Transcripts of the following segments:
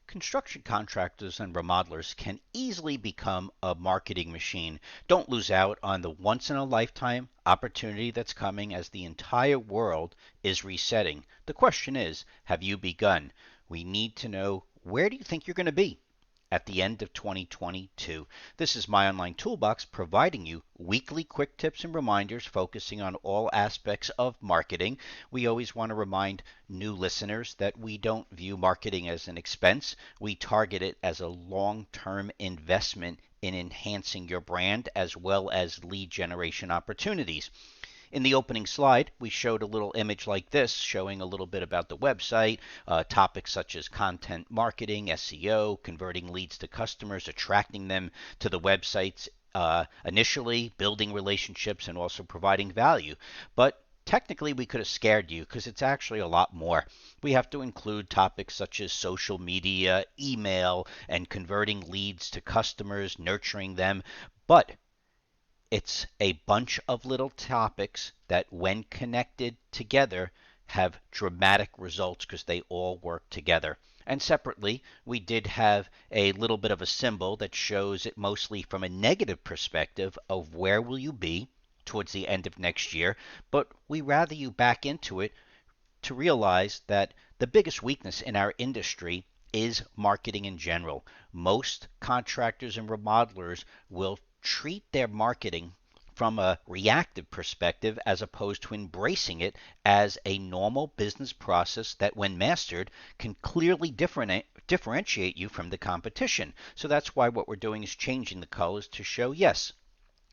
Construction contractors and remodelers can easily become a marketing machine. Don't lose out on the once in a lifetime opportunity that's coming as the entire world is resetting. The question is, have you begun? We need to know, where do you think you're going to be at the end of 2022? This is my online toolbox, providing you weekly quick tips and reminders focusing on all aspects of marketing. We always want to remind new listeners that we don't view marketing as an expense. We target it as a long-term investment in enhancing your brand as well as lead generation opportunities. In the opening slide, we showed a little image like this showing a little bit about the website, topics such as content marketing, SEO, converting leads to customers, attracting them to the websites initially, building relationships, and also providing value. But technically, we could have scared you because it's actually a lot more. We have to include topics such as social media, email, and converting leads to customers, nurturing them. But it's a bunch of little topics that, when connected together, have dramatic results because they all work together. And separately, we did have a little bit of a symbol that shows it mostly from a negative perspective of where will you be towards the end of next year, but we rather you back into it to realize that the biggest weakness in our industry is marketing in general. Most contractors and remodelers will treat their marketing from a reactive perspective as opposed to embracing it as a normal business process that, when mastered, can clearly differentiate you from the competition. So that's why what we're doing is changing the colors to show, yes,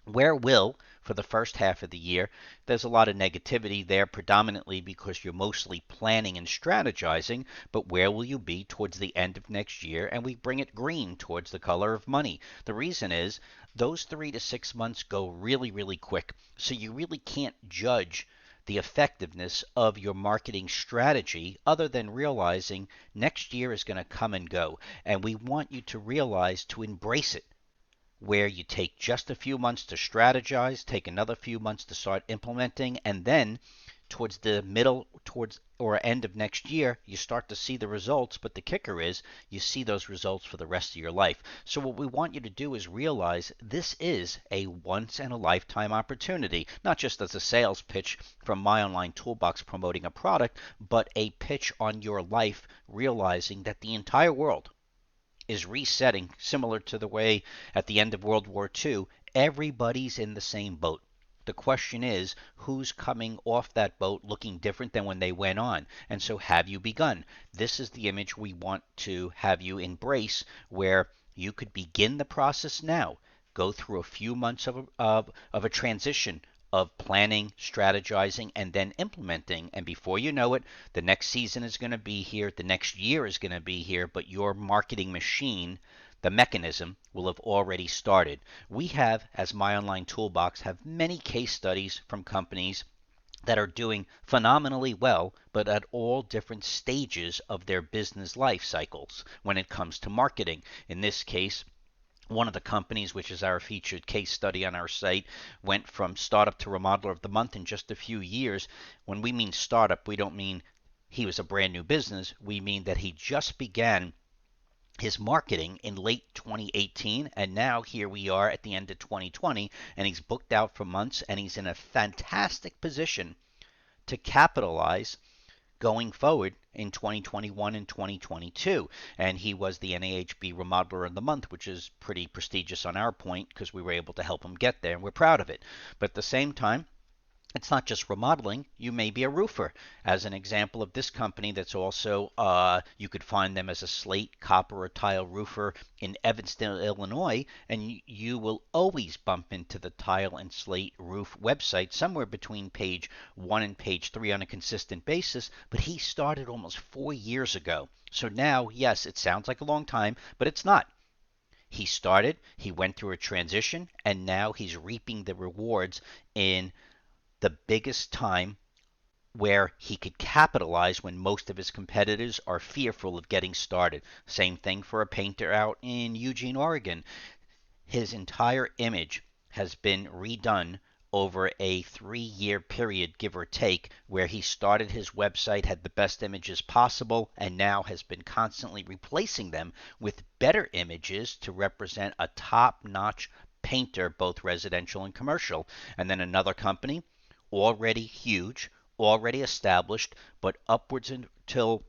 where will, for the first half of the year, there's a lot of negativity there, predominantly because you're mostly planning and strategizing, but where will you be towards the end of next year? And we bring it green towards the color of money. The reason is those 3 to 6 months go really, really quick, so you really can't judge the effectiveness of your marketing strategy other than realizing next year is going to come and go, and we want you to realize to embrace it, where you take just a few months to strategize, take another few months to start implementing, and then towards the middle, towards or end of next year, you start to see the results. But the kicker is you see those results for the rest of your life. So what we want you to do is realize this is a once in a lifetime opportunity, not just as a sales pitch from my online toolbox promoting a product, but a pitch on your life, realizing that the entire world is resetting, similar to the way at the end of World War II, everybody's in the same boat. The question is, who's coming off that boat looking different than when they went on? And so, have you begun? This is the image we want to have you embrace, where you could begin the process now. Go through a few months of a transition of planning, strategizing, and then implementing. And before you know it, the next season is going to be here, the next year is going to be here, but your marketing machine, the mechanism, will have already started. We have, as my online toolbox, have many case studies from companies that are doing phenomenally well, but at all different stages of their business life cycles when it comes to marketing. In this case, one of the companies, which is our featured case study on our site, went from startup to remodeler of the month in just a few years. When we mean startup, we don't mean he was a brand new business. We mean that he just began his marketing in late 2018, and now here we are at the end of 2020, and he's booked out for months, and he's in a fantastic position to capitalize going forward in 2021 and 2022. And he was the NAHB Remodeler of the Month, which is pretty prestigious on our point because we were able to help him get there, and we're proud of it. But at the same time, it's not just remodeling. You may be a roofer. As an example of this company, that's also, you could find them as a slate, copper, or tile roofer in Evanston, Illinois, and you will always bump into the tile and slate roof website somewhere between page 1 and page 3 on a consistent basis. But he started almost 4 years ago. So now, yes, it sounds like a long time, but it's not. He started, he went through a transition, and now he's reaping the rewards in the biggest time where he could capitalize when most of his competitors are fearful of getting started. Same thing for a painter out in Eugene, Oregon. His entire image has been redone over a 3-year period, give or take, where he started his website, had the best images possible, and now has been constantly replacing them with better images to represent a top-notch painter, both residential and commercial. And then another company, already huge, already established, but upwards until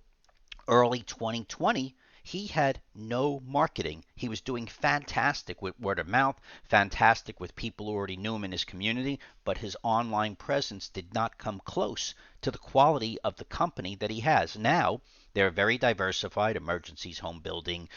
early 2020, he had no marketing. He was doing fantastic with word of mouth, fantastic with people who already knew him in his community, but his online presence did not come close to the quality of the company that he has. Now, they're very diversified, emergencies, home building,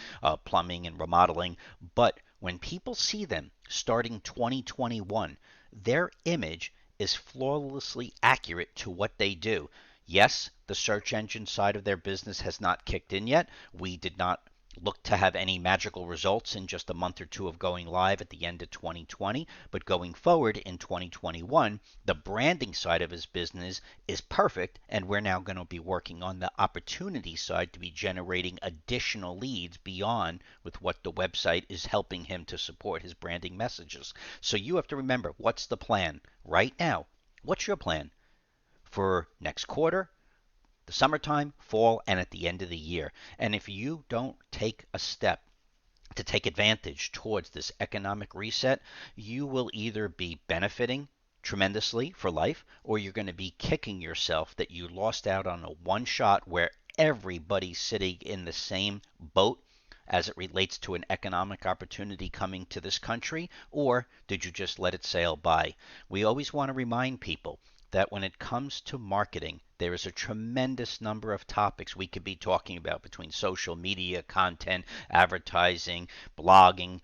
plumbing, and remodeling. But when people see them starting 2021, their image is flawlessly accurate to what they do. Yes, the search engine side of their business has not kicked in yet. We did not look to have any magical results in just a month or two of going live at the end of 2020. But going forward in 2021, the branding side of his business is perfect. And we're now going to be working on the opportunity side to be generating additional leads beyond with what the website is helping him to support his branding messages. So you have to remember, what's the plan right now? What's your plan for next quarter, the summertime, fall, and at the end of the year? And if you don't take a step to take advantage towards this economic reset, you will either be benefiting tremendously for life, or you're going to be kicking yourself that you lost out on a one shot where everybody's sitting in the same boat as it relates to an economic opportunity coming to this country, or did you just let it sail by? We always want to remind people that when it comes to marketing, there is a tremendous number of topics we could be talking about between social media, content, advertising, blogging,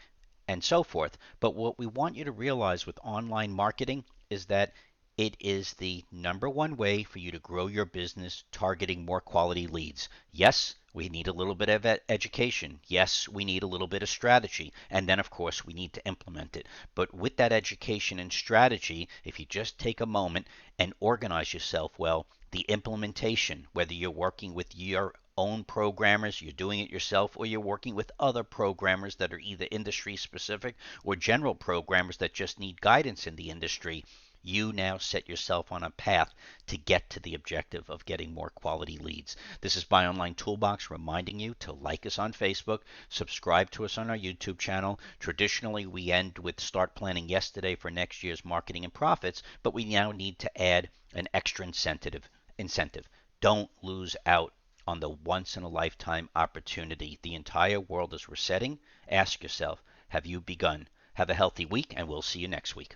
and so forth. But what we want you to realize with online marketing is that it is the number one way for you to grow your business, targeting more quality leads. Yes, we need a little bit of education. Yes, we need a little bit of strategy. And then, of course, we need to implement it. But with that education and strategy, if you just take a moment and organize yourself well, the implementation, whether you're working with your own programmers, you're doing it yourself, or you're working with other programmers that are either industry specific or general programmers that just need guidance in the industry, you now set yourself on a path to get to the objective of getting more quality leads. This is Buy Online Toolbox reminding you to like us on Facebook, subscribe to us on our YouTube channel. Traditionally, we end with start planning yesterday for next year's marketing and profits, but we now need to add an extra incentive. Don't lose out on the once in a lifetime opportunity. The entire world is resetting. Ask yourself, have you begun? Have a healthy week, and we'll see you next week.